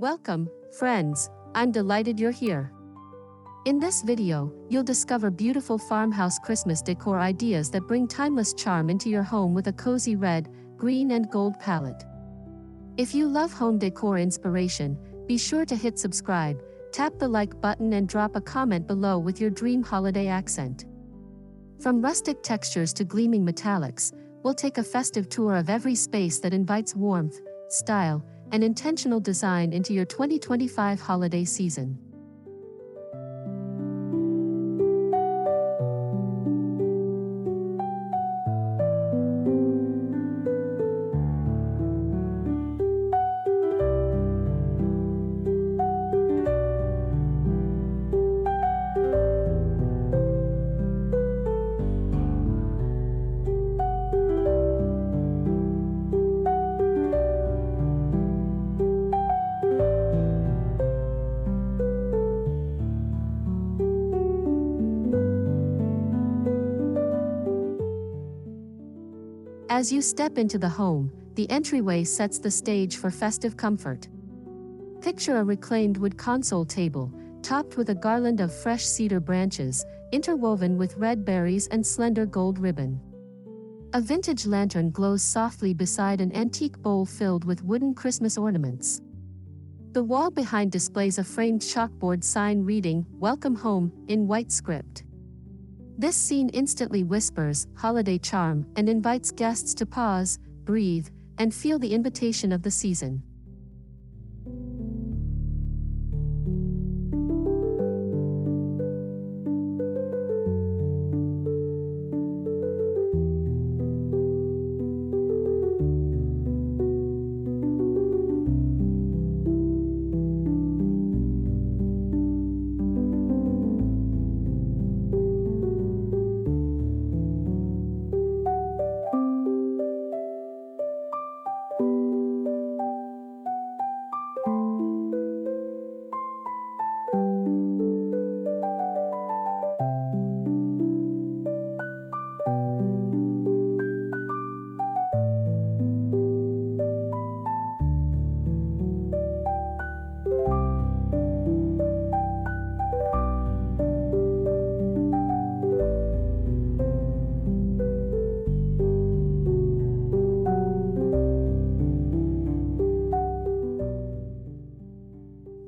Welcome, friends, I'm delighted you're here. In this video, you'll discover beautiful farmhouse Christmas decor ideas that bring timeless charm into your home with a cozy red, green and gold palette. If you love home decor inspiration, be sure to hit subscribe, tap the like button and drop a comment below with your dream holiday accent. From rustic textures to gleaming metallics, we'll take a festive tour of every space that invites warmth, style, and intentional design into your 2025 holiday season. As you step into the home, the entryway sets the stage for festive comfort. Picture a reclaimed wood console table, topped with a garland of fresh cedar branches, interwoven with red berries and slender gold ribbon. A vintage lantern glows softly beside an antique bowl filled with wooden Christmas ornaments. The wall behind displays a framed chalkboard sign reading, "Welcome Home," in white script. This scene instantly whispers holiday charm and invites guests to pause, breathe, and feel the invitation of the season.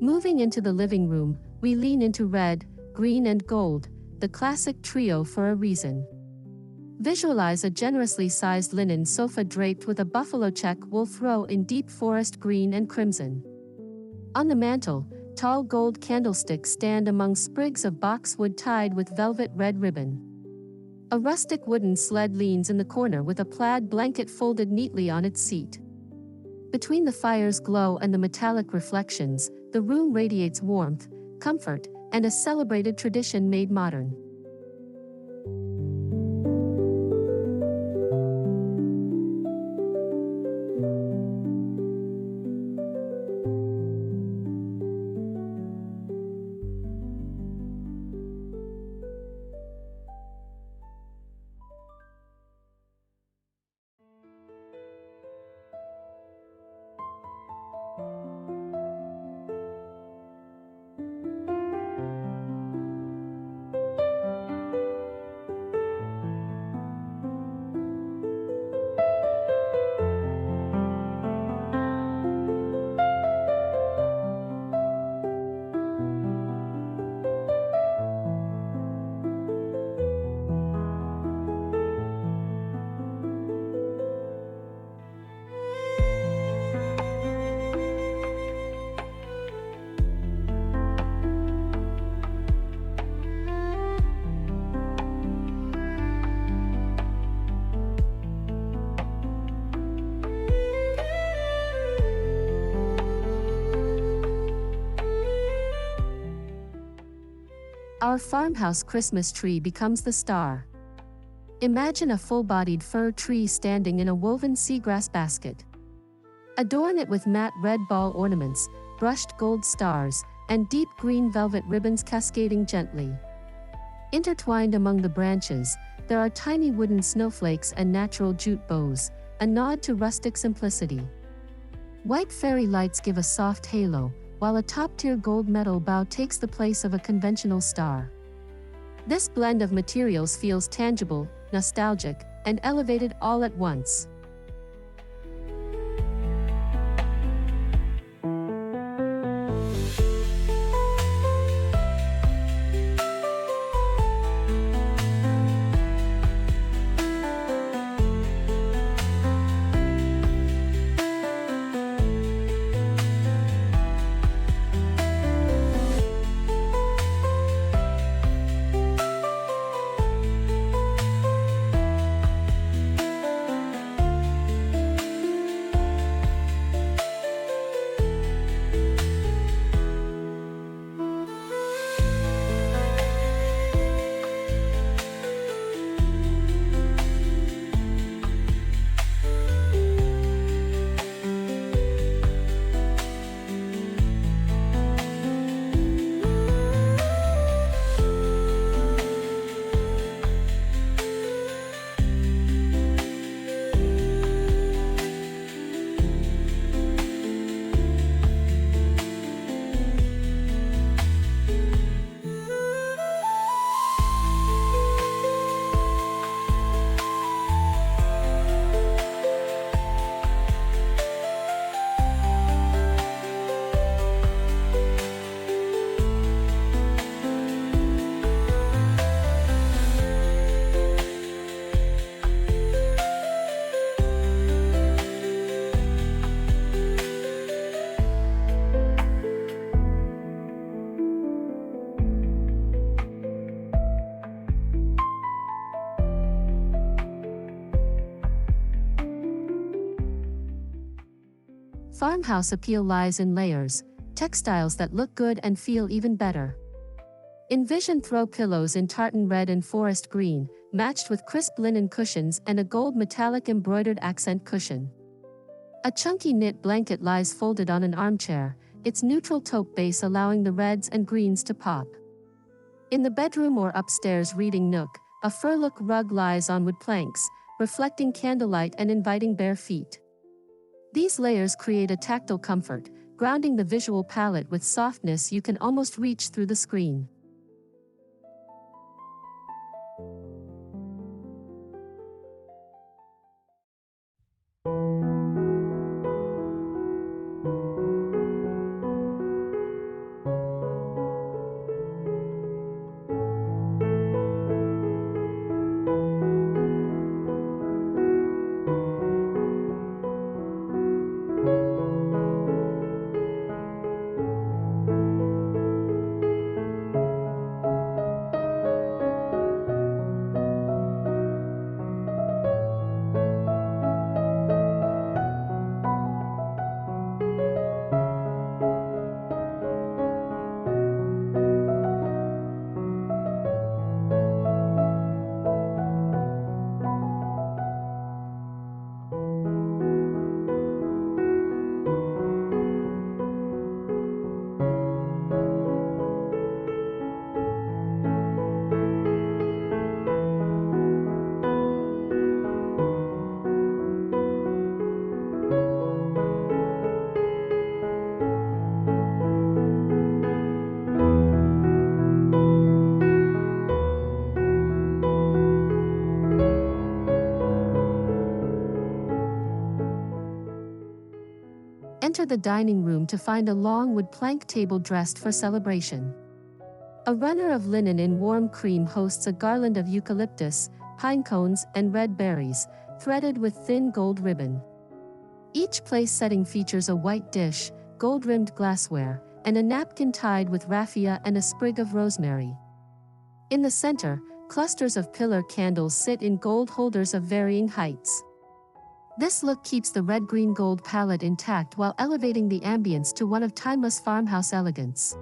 Moving into the living room, we lean into red, green and gold, the classic trio for a reason. Visualize a generously sized linen sofa draped with a buffalo check wool throw in deep forest green and crimson. On the mantle, tall gold candlesticks stand among sprigs of boxwood tied with velvet red ribbon. A rustic wooden sled leans in the corner with a plaid blanket folded neatly on its seat. Between the fire's glow and the metallic reflections, the room radiates warmth, comfort, and a celebrated tradition made modern. Our farmhouse Christmas tree becomes the star. Imagine a full-bodied fir tree standing in a woven seagrass basket. Adorn it with matte red ball ornaments, brushed gold stars, and deep green velvet ribbons cascading gently. Intertwined among the branches, there are tiny wooden snowflakes and natural jute bows, a nod to rustic simplicity. White fairy lights give a soft halo, while a top-tier gold metal bow takes the place of a conventional star. This blend of materials feels tangible, nostalgic, and elevated all at once. Farmhouse appeal lies in layers, textiles that look good and feel even better. Envision throw pillows in tartan red and forest green, matched with crisp linen cushions and a gold metallic embroidered accent cushion. A chunky knit blanket lies folded on an armchair, its neutral taupe base allowing the reds and greens to pop. In the bedroom or upstairs reading nook, a fur-look rug lies on wood planks, reflecting candlelight and inviting bare feet. These layers create a tactile comfort, grounding the visual palette with softness you can almost reach through the screen. Enter the dining room to find a long wood plank table dressed for celebration. A runner of linen in warm cream hosts a garland of eucalyptus, pine cones, and red berries, threaded with thin gold ribbon. Each place setting features a white dish, gold-rimmed glassware, and a napkin tied with raffia and a sprig of rosemary. In the center, clusters of pillar candles sit in gold holders of varying heights. This look keeps the red-green-gold palette intact while elevating the ambience to one of timeless farmhouse elegance.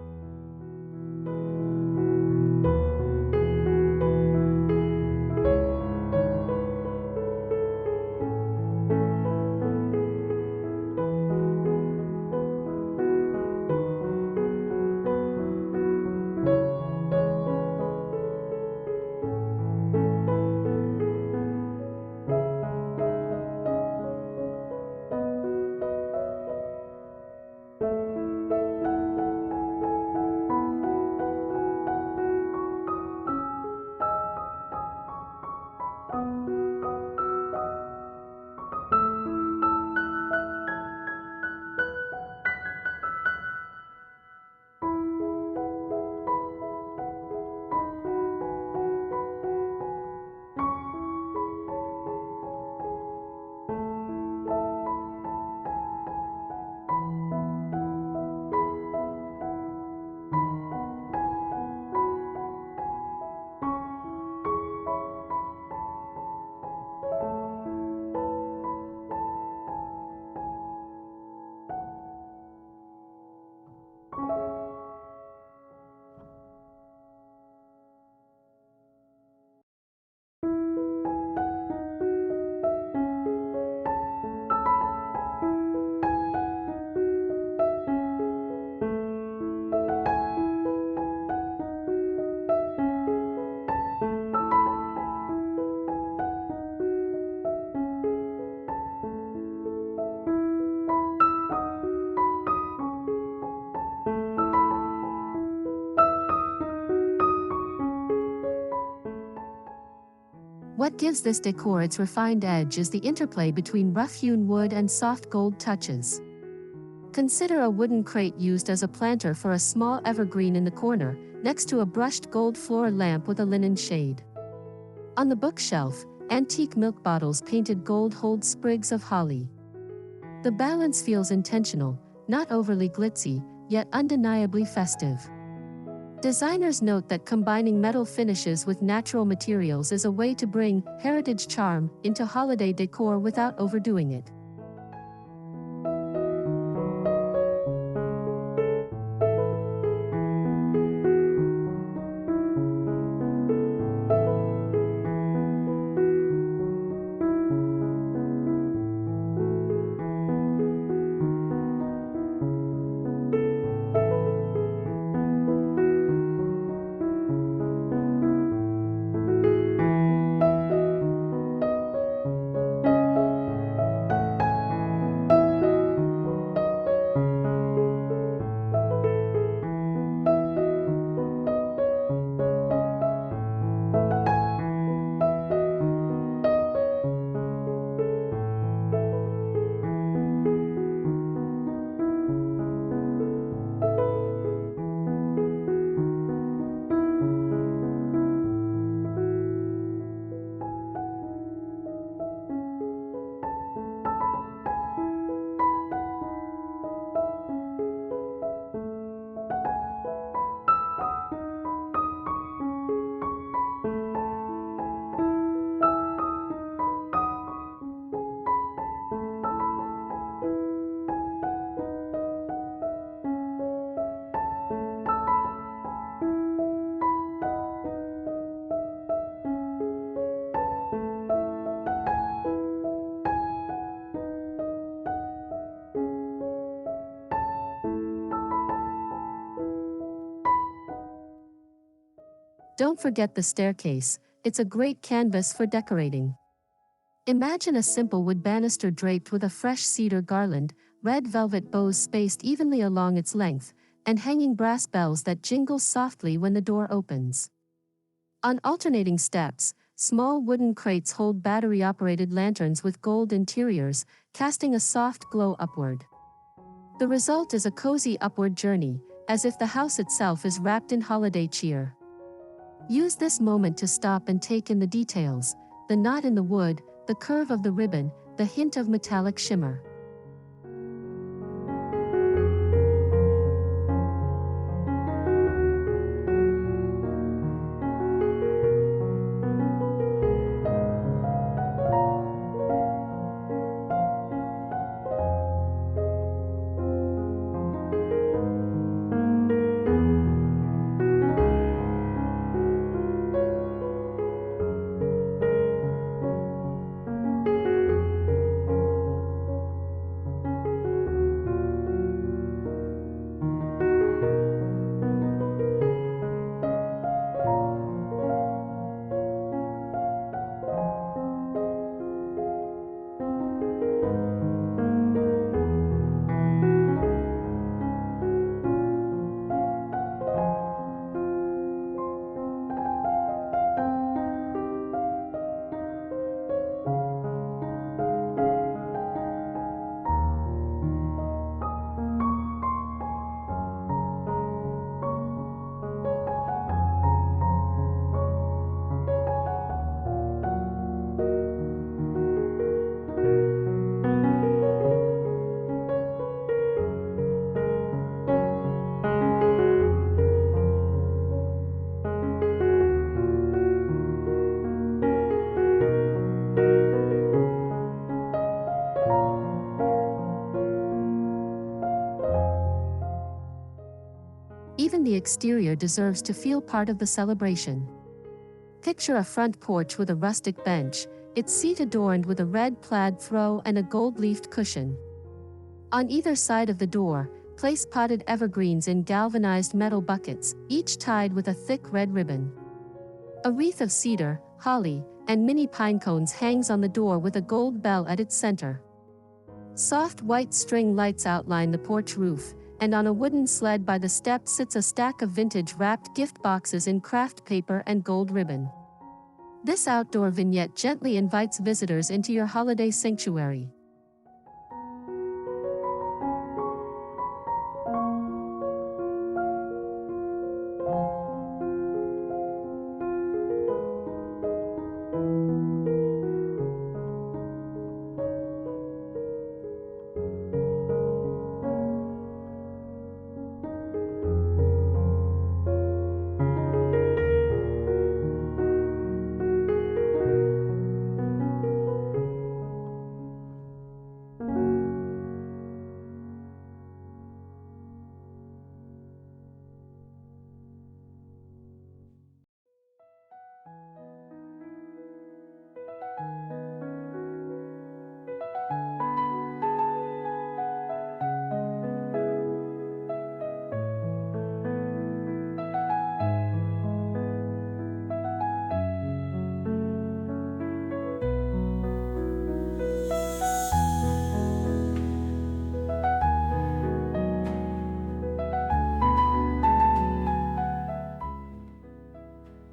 What gives this decor its refined edge is the interplay between rough-hewn wood and soft gold touches. Consider a wooden crate used as a planter for a small evergreen in the corner, next to a brushed gold floor lamp with a linen shade. On the bookshelf, antique milk bottles painted gold hold sprigs of holly. The balance feels intentional, not overly glitzy, yet undeniably festive. Designers note that combining metal finishes with natural materials is a way to bring heritage charm into holiday decor without overdoing it. Don't forget the staircase, it's a great canvas for decorating. Imagine a simple wood banister draped with a fresh cedar garland, red velvet bows spaced evenly along its length, and hanging brass bells that jingle softly when the door opens. On alternating steps, small wooden crates hold battery-operated lanterns with gold interiors, casting a soft glow upward. The result is a cozy upward journey, as if the house itself is wrapped in holiday cheer. Use this moment to stop and take in the details, the knot in the wood, the curve of the ribbon, the hint of metallic shimmer. Even the exterior deserves to feel part of the celebration. Picture a front porch with a rustic bench, its seat adorned with a red plaid throw and a gold-leafed cushion. On either side of the door, place potted evergreens in galvanized metal buckets, each tied with a thick red ribbon. A wreath of cedar, holly, and mini pine cones hangs on the door with a gold bell at its center. Soft white string lights outline the porch roof, and on a wooden sled by the step sits a stack of vintage wrapped gift boxes in craft paper and gold ribbon. This outdoor vignette gently invites visitors into your holiday sanctuary.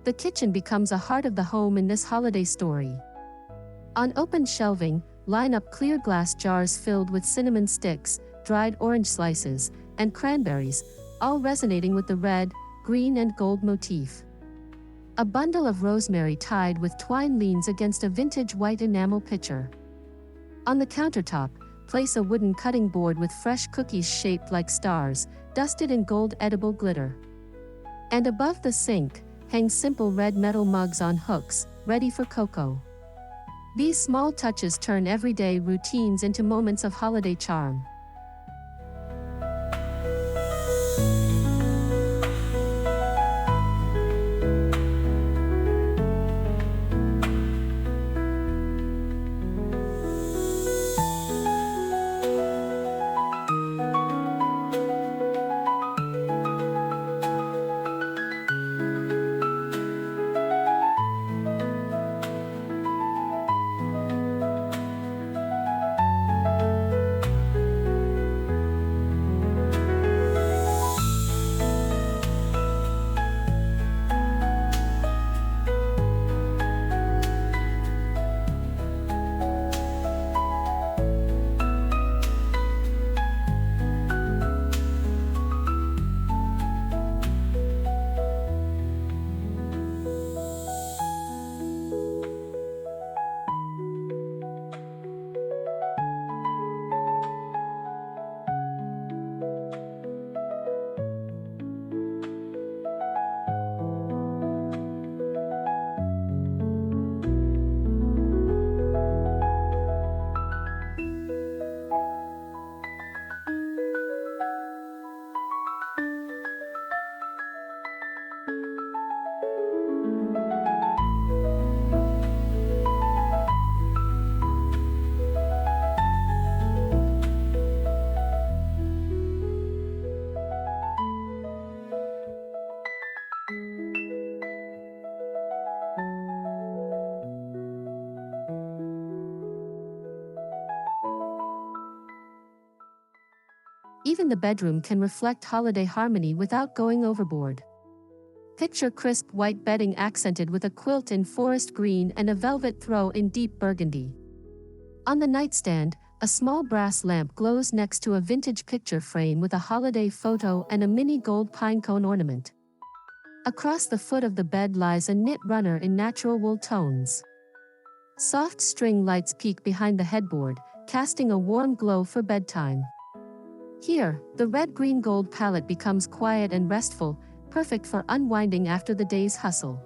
The kitchen becomes a heart of the home in this holiday story. On open shelving, line up clear glass jars filled with cinnamon sticks, dried orange slices, and cranberries, all resonating with the red, green, and gold motif. A bundle of rosemary tied with twine leans against a vintage white enamel pitcher. On the countertop, place a wooden cutting board with fresh cookies shaped like stars, dusted in gold edible glitter. And above the sink, hang simple red metal mugs on hooks, ready for cocoa. These small touches turn everyday routines into moments of holiday charm. Even the bedroom can reflect holiday harmony without going overboard. Picture crisp white bedding accented with a quilt in forest green and a velvet throw in deep burgundy. On the nightstand, a small brass lamp glows next to a vintage picture frame with a holiday photo and a mini gold pinecone ornament. Across the foot of the bed lies a knit runner in natural wool tones. Soft string lights peek behind the headboard, casting a warm glow for bedtime. Here, the red-green-gold palette becomes quiet and restful, perfect for unwinding after the day's hustle.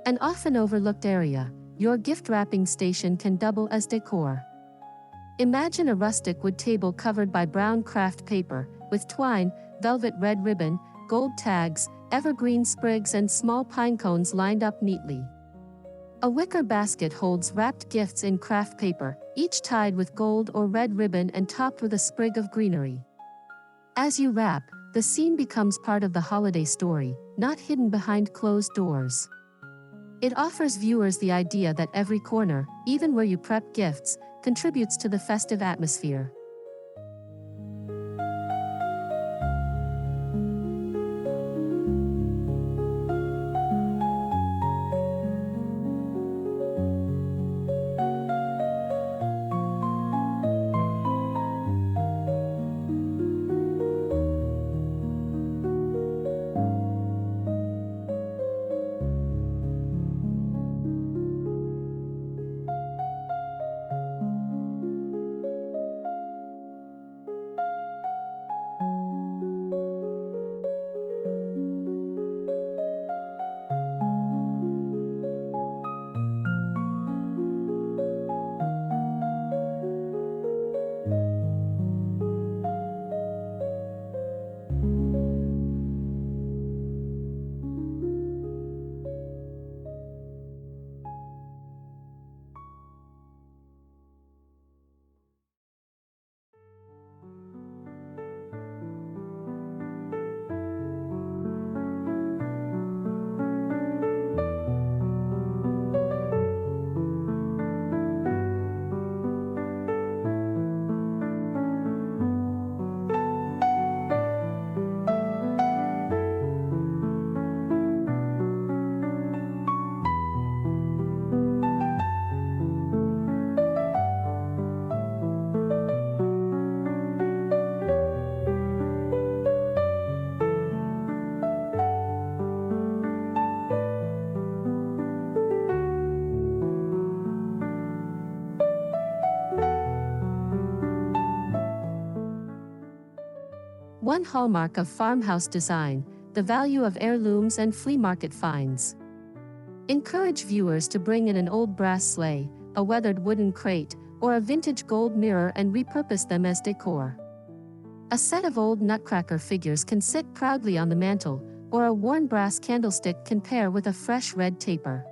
An often overlooked area, your gift wrapping station can double as decor. Imagine a rustic wood table covered by brown craft paper, with twine, velvet red ribbon, gold tags, evergreen sprigs and small pine cones lined up neatly. A wicker basket holds wrapped gifts in craft paper, each tied with gold or red ribbon and topped with a sprig of greenery. As you wrap, the scene becomes part of the holiday story, not hidden behind closed doors. It offers viewers the idea that every corner, even where you prep gifts, contributes to the festive atmosphere. One hallmark of farmhouse design, the value of heirlooms and flea market finds. Encourage viewers to bring in an old brass sleigh, a weathered wooden crate, or a vintage gold mirror and repurpose them as decor. A set of old nutcracker figures can sit proudly on the mantle, or a worn brass candlestick can pair with a fresh red taper.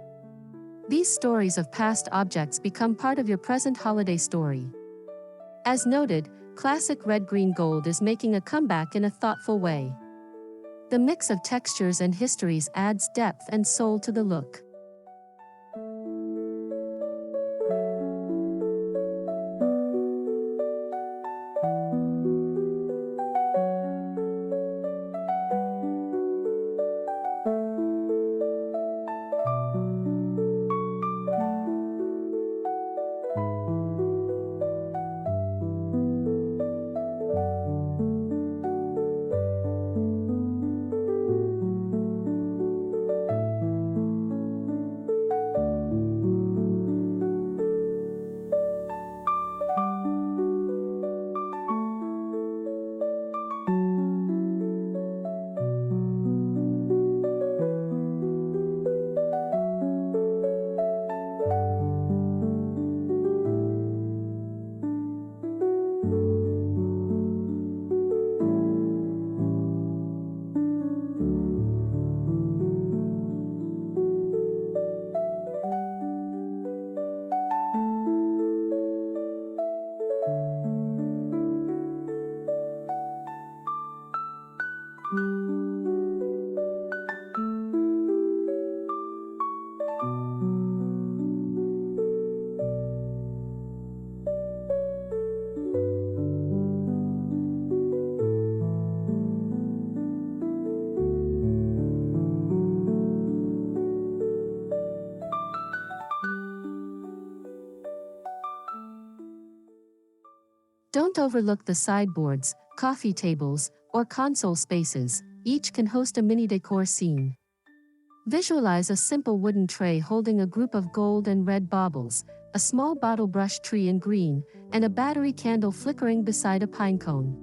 These stories of past objects become part of your present holiday story. As noted, classic red-green gold is making a comeback in a thoughtful way. The mix of textures and histories adds depth and soul to the look. Don't overlook the sideboards, coffee tables, or console spaces. Each can host a mini decor scene. Visualize a simple wooden tray holding a group of gold and red baubles, a small bottle brush tree in green, and a battery candle flickering beside a pine cone.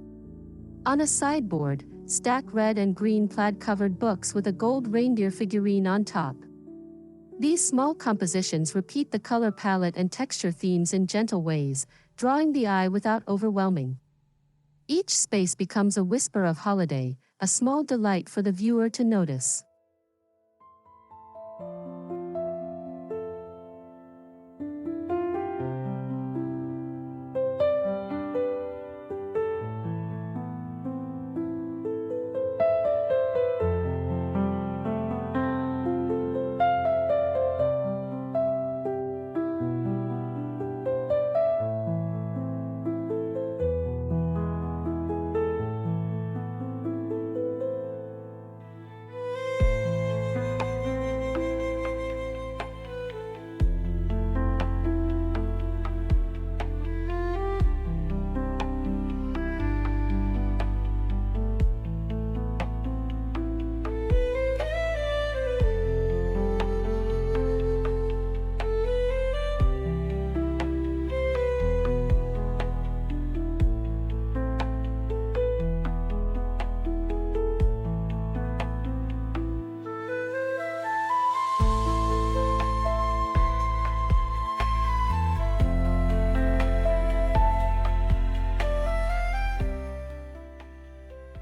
On a sideboard, stack red and green plaid-covered books with a gold reindeer figurine on top. These small compositions repeat the color palette and texture themes in gentle ways, drawing the eye without overwhelming. Each space becomes a whisper of holiday, a small delight for the viewer to notice.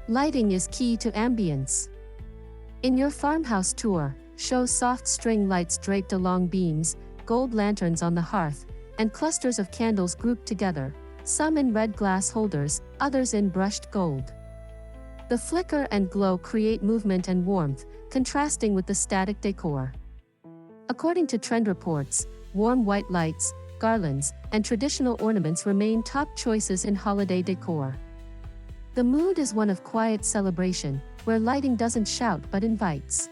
Lighting is key to ambience. In your farmhouse tour, show soft string lights draped along beams, gold lanterns on the hearth, and clusters of candles grouped together, some in red glass holders, others in brushed gold. The flicker and glow create movement and warmth, contrasting with the static decor. According to trend reports, warm white lights, garlands, and traditional ornaments remain top choices in holiday decor. The mood is one of quiet celebration, where lighting doesn't shout but invites.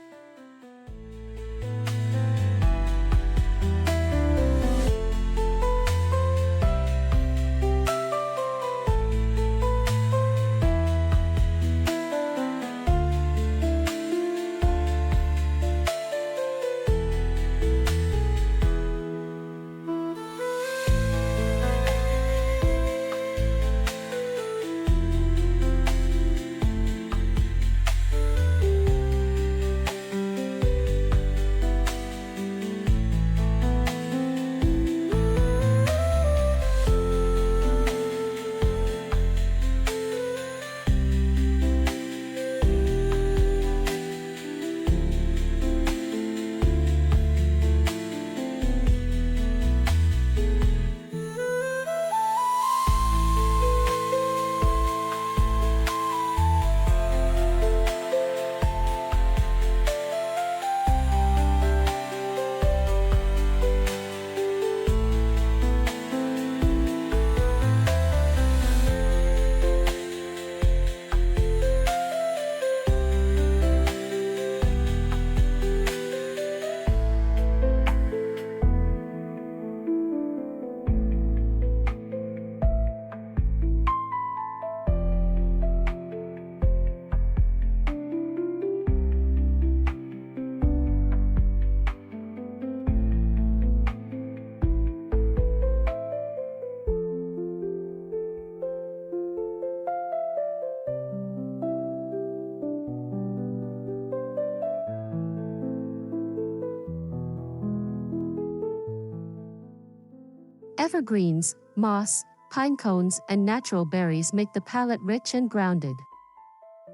Evergreens, moss, pine cones, and natural berries make the palette rich and grounded.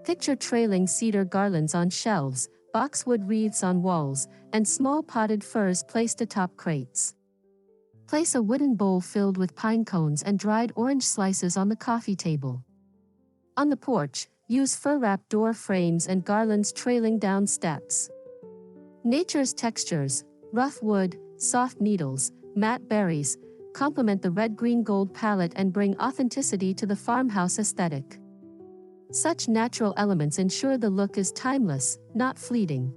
Picture trailing cedar garlands on shelves, boxwood wreaths on walls, and small potted firs placed atop crates. Place a wooden bowl filled with pine cones and dried orange slices on the coffee table. On the porch, use fur-wrapped door frames and garlands trailing down steps. Nature's textures, rough wood, soft needles, matte berries, complement the red-green-gold palette and bring authenticity to the farmhouse aesthetic. Such natural elements ensure the look is timeless, not fleeting.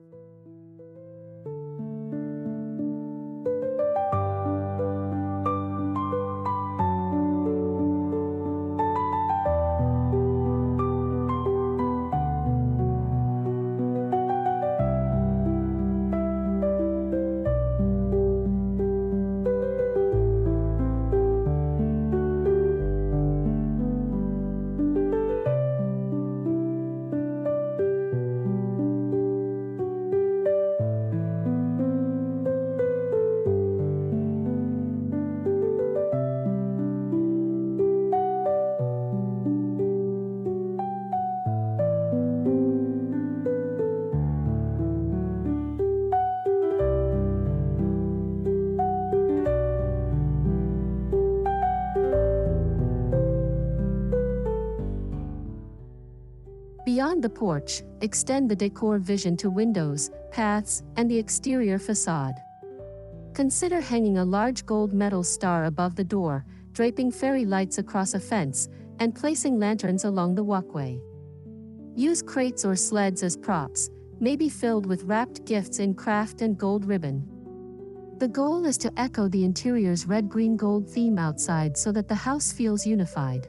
Beyond the porch, extend the decor vision to windows, paths, and the exterior facade. Consider hanging a large gold metal star above the door, draping fairy lights across a fence, and placing lanterns along the walkway. Use crates or sleds as props, maybe filled with wrapped gifts in craft and gold ribbon. The goal is to echo the interior's red-green-gold theme outside so that the house feels unified.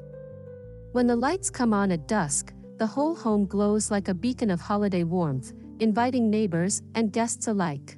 When the lights come on at dusk, the whole home glows like a beacon of holiday warmth, inviting neighbors and guests alike.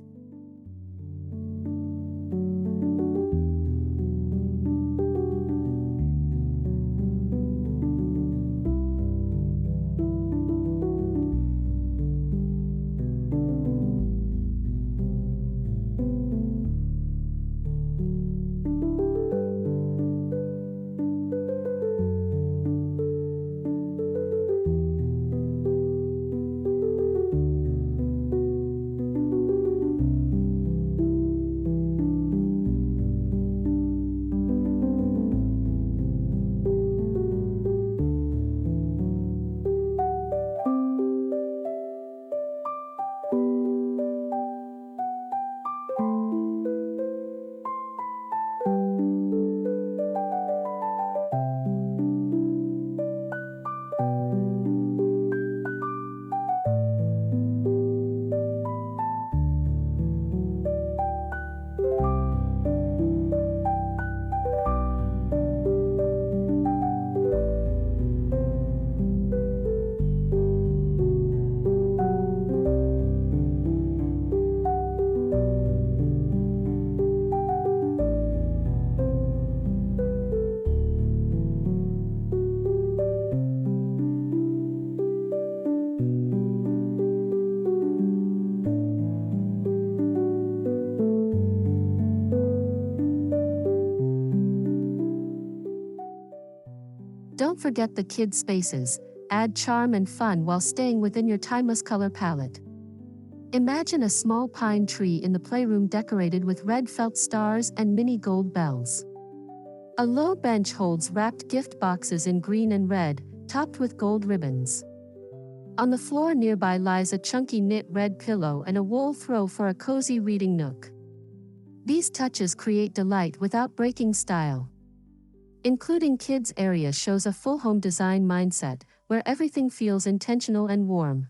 Don't forget the kids' spaces. Add charm and fun while staying within your timeless color palette. Imagine a small pine tree in the playroom decorated with red felt stars and mini gold bells. A low bench holds wrapped gift boxes in green and red, topped with gold ribbons. On the floor nearby lies a chunky knit red pillow and a wool throw for a cozy reading nook. These touches create delight without breaking style. Including kids' area shows a full home design mindset, where everything feels intentional and warm.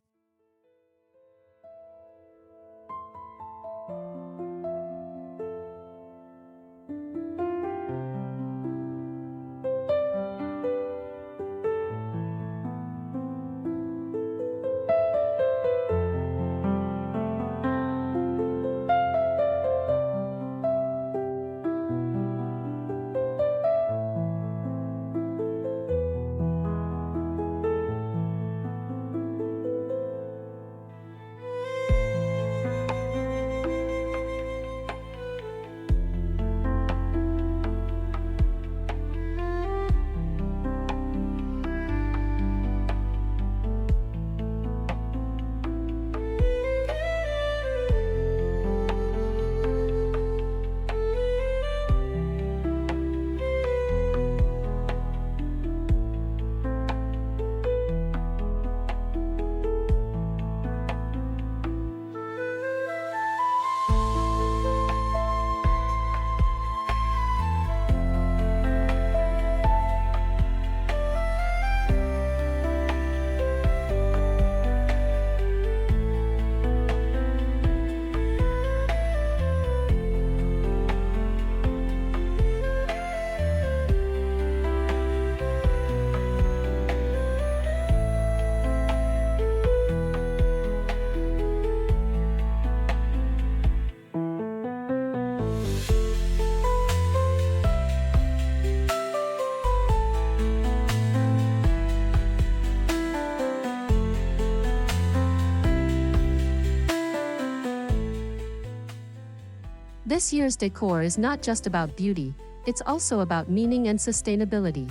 This year's decor is not just about beauty, it's also about meaning and sustainability.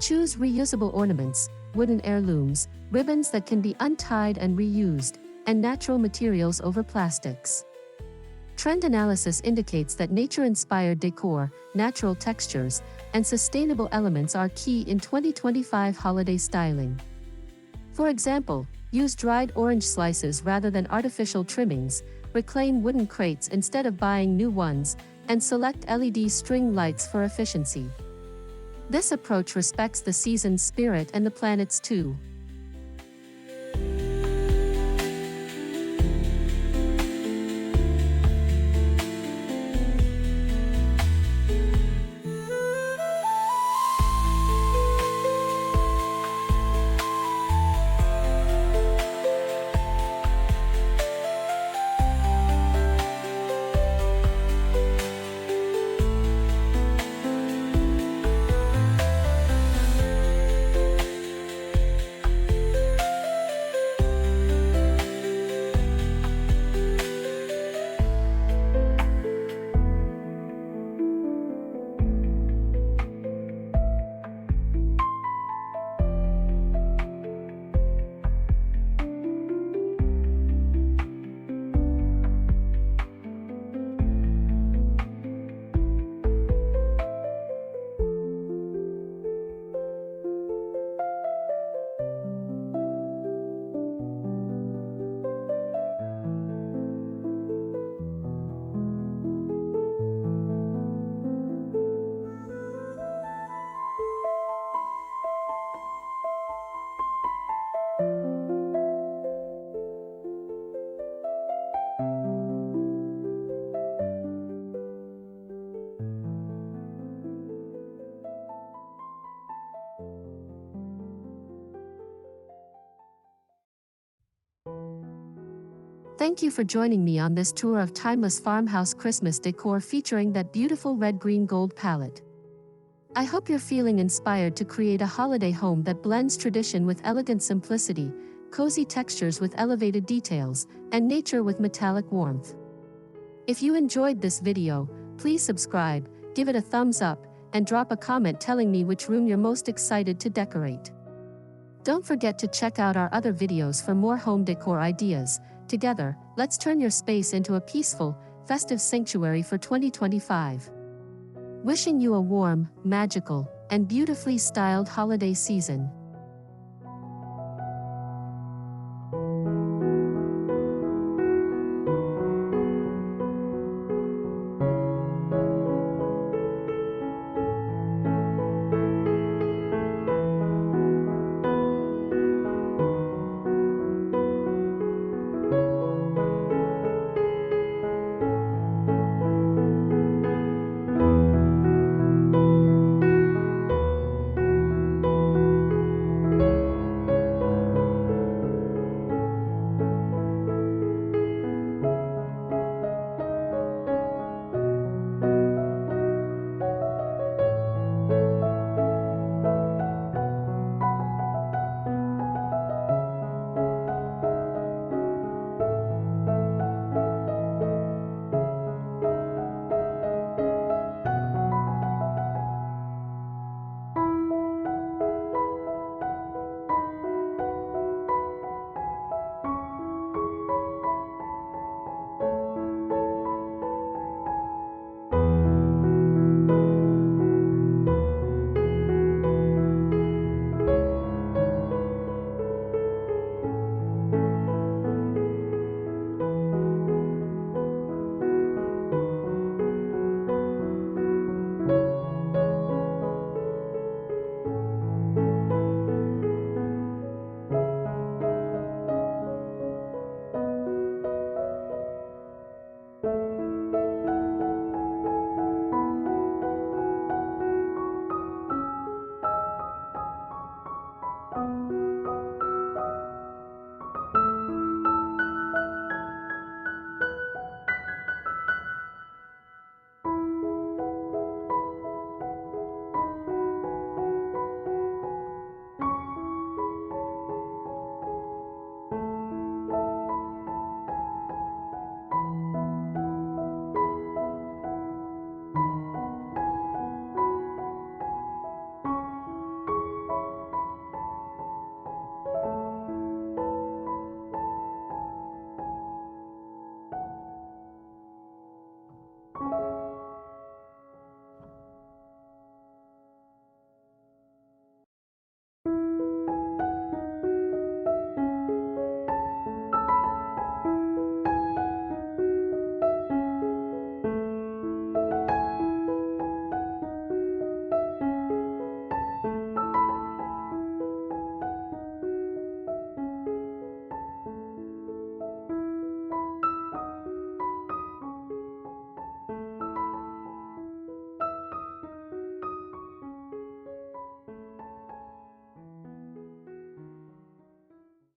Choose reusable ornaments, wooden heirlooms, ribbons that can be untied and reused, and natural materials over plastics. Trend analysis indicates that nature-inspired decor, natural textures, and sustainable elements are key in 2025 holiday styling. For example, use dried orange slices rather than artificial trimmings, reclaim wooden crates instead of buying new ones, and select LED string lights for efficiency. This approach respects the season's spirit and the planet's too. Thank you for joining me on this tour of timeless farmhouse Christmas decor featuring that beautiful red-green-gold palette. I hope you're feeling inspired to create a holiday home that blends tradition with elegant simplicity, cozy textures with elevated details, and nature with metallic warmth. If you enjoyed this video, please subscribe, give it a thumbs up, and drop a comment telling me which room you're most excited to decorate. Don't forget to check out our other videos for more home decor ideas. Together, let's turn your space into a peaceful, festive sanctuary for 2025. Wishing you a warm, magical, and beautifully styled holiday season.